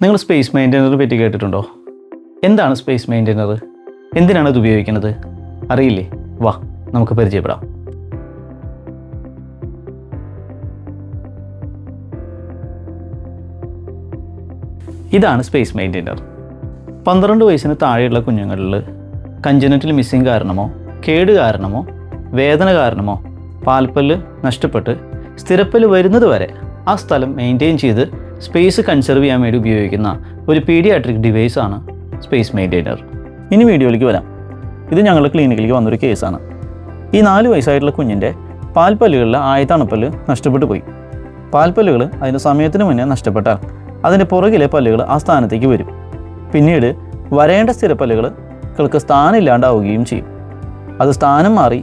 നിങ്ങൾ സ്പേസ് മെയിൻ്റെനറെ പറ്റി കേട്ടിട്ടുണ്ടോ? എന്താണ് സ്പേസ് മെയിൻ്റെനർ? എന്തിനാണ് ഇത് ഉപയോഗിക്കുന്നത്? അറിയില്ലേ? വാ നമുക്ക് പരിചയപ്പെടാം. ഇതാണ് സ്പേസ് മെയിൻ്റെനർ. 12 വയസ്സിന് താഴെയുള്ള കുഞ്ഞുങ്ങളിൽ കഞ്ചനറ്റൽ മിസ്സിംഗ് കാരണമോ കേട് കാരണമോ വേദന കാരണമോ പാൽപ്പല്ല് നഷ്ടപ്പെട്ട് സ്ഥിരപ്പല്ല് വരുന്നത് വരെ ആ സ്ഥലം മെയിൻറ്റെയിൻ ചെയ്ത് സ്പേസ് കൺസർവ് ചെയ്യാൻ വേണ്ടി ഉപയോഗിക്കുന്ന ഒരു പീഡിയാട്രിക് ഡിവൈസാണ് സ്പേസ് മെയിൻ്റെനർ. ഇനി വീഡിയോയിലേക്ക് വരാം. ഇത് ഞങ്ങളുടെ ക്ലിനിക്കിലേക്ക് വന്നൊരു കേസാണ്. ഈ 4 വയസ്സായിട്ടുള്ള കുഞ്ഞിൻ്റെ പാൽപ്പല്ലുകളിലെ ആദ്യത്തെ അണപ്പല്ല് നഷ്ടപ്പെട്ടു പോയി. പാൽപ്പല്ലുകൾ അതിൻ്റെ സമയത്തിന് മുന്നേ നഷ്ടപ്പെട്ടാൽ അതിൻ്റെ പുറകിലെ പല്ലുകൾ ആ സ്ഥാനത്തേക്ക് വരും. പിന്നീട് വരേണ്ട സ്ഥിരപ്പല്ലുകൾക്ക് സ്ഥാനം ഇല്ലാണ്ടാവുകയും ചെയ്യും. അത് സ്ഥാനം മാറി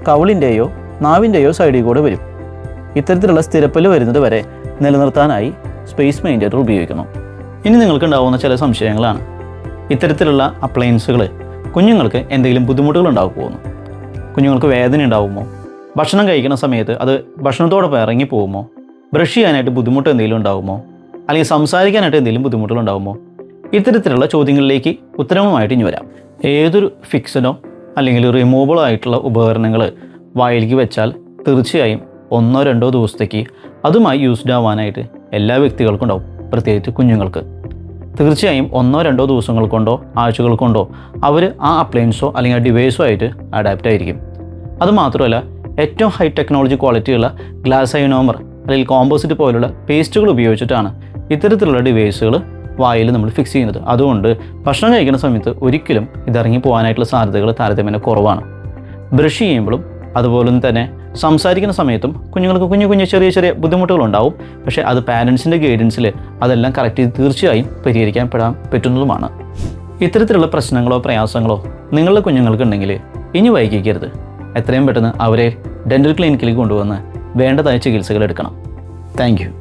കവിളിൻ്റെയോ നാവിൻ്റെയോ സൈഡിൽ കൂടെ വരും. ഇത്തരത്തിലുള്ള സ്ഥിരപ്പല്ല് വരുന്നത് വരെ നിലനിർത്താനായി സ്പേസ് മെയിൻ്റെനർ ഉപയോഗിക്കണം. ഇനി നിങ്ങൾക്ക് ഉണ്ടാകുന്ന ചില സംശയങ്ങളാണ്. ഇത്തരത്തിലുള്ള അപ്ലയൻസുകൾ കുഞ്ഞുങ്ങൾക്ക് എന്തെങ്കിലും ബുദ്ധിമുട്ടുകൾ ഉണ്ടാകുമോ? കുഞ്ഞുങ്ങൾക്ക് വേദന ഉണ്ടാകുമോ? ഭക്ഷണം കഴിക്കുന്ന സമയത്ത് അത് ഭക്ഷണത്തോടൊപ്പം ഇറങ്ങി പോകുമോ? ബ്രഷ് ചെയ്യാനായിട്ട് ബുദ്ധിമുട്ട് എന്തെങ്കിലും ഉണ്ടാകുമോ? അല്ലെങ്കിൽ സംസാരിക്കാനായിട്ട് എന്തെങ്കിലും ബുദ്ധിമുട്ടുകൾ ഉണ്ടാകുമോ? ഇത്തരത്തിലുള്ള ചോദ്യങ്ങളിലേക്ക് ഉത്തരവുമായിട്ട് ഇനി വരാം. ഏതൊരു ഫിക്സഡോ അല്ലെങ്കിൽ റിമൂവബിളോ ആയിട്ടുള്ള ഉപകരണങ്ങൾ വായിലേക്ക് വെച്ചാൽ തീർച്ചയായും 1-2 ദിവസത്തേക്ക് അതുമായി യൂസ്ഡ് ആവാനായിട്ട് എല്ലാ വ്യക്തികൾക്കും ഉണ്ടാവും, പ്രത്യേകിച്ച് കുഞ്ഞുങ്ങൾക്ക്. തീർച്ചയായും 1-2 ദിവസങ്ങൾ കൊണ്ടോ ആഴ്ചകൾ കൊണ്ടോ അവർ ആ അപ്ലയൻസോ അല്ലെങ്കിൽ ആ ഡിവൈസോ ആയിട്ട് അഡാപ്റ്റ് ആയിരിക്കും. അതുമാത്രമല്ല, ഏറ്റവും ഹൈ ടെക്നോളജി ക്വാളിറ്റിയുള്ള ഗ്ലാസ് ഐനോമർ അല്ലെങ്കിൽ കോമ്പോസിറ്റ് പോലുള്ള പേസ്റ്റുകൾ ഉപയോഗിച്ചിട്ടാണ് ഇത്തരത്തിലുള്ള ഡിവൈസുകൾ വായിൽ നമ്മൾ ഫിക്സ് ചെയ്യുന്നത്. അതുകൊണ്ട് ഭക്ഷണം കഴിക്കുന്ന സമയത്ത് ഒരിക്കലും ഇതിറങ്ങി പോകാനായിട്ടുള്ള സാധ്യതകൾ താരതമ്യേന കുറവാണ്. ബ്രഷ് ചെയ്യുമ്പോഴും അതുപോലെ തന്നെ സംസാരിക്കുന്ന സമയത്തും കുഞ്ഞുങ്ങൾക്ക് കുഞ്ഞു ചെറിയ ബുദ്ധിമുട്ടുകളുണ്ടാവും. പക്ഷേ അത് പാരൻസിൻ്റെ ഗൈഡൻസിൽ അതെല്ലാം കറക്റ്റ് ചെയ്ത് തീർച്ചയായും പരിഹരിക്കാൻ പറ്റുന്നതുമാണ്. ഇത്തരത്തിലുള്ള പ്രശ്നങ്ങളോ പ്രയാസങ്ങളോ നിങ്ങളുടെ കുഞ്ഞുങ്ങൾക്കുണ്ടെങ്കിൽ ഇനി വൈകിക്കരുത്. എത്രയും പെട്ടെന്ന് അവരെ ഡെൻ്റൽ ക്ലിനിക്കിലേക്ക് കൊണ്ടുവന്ന് വേണ്ടതായ ചികിത്സകൾ എടുക്കണം. Thank you.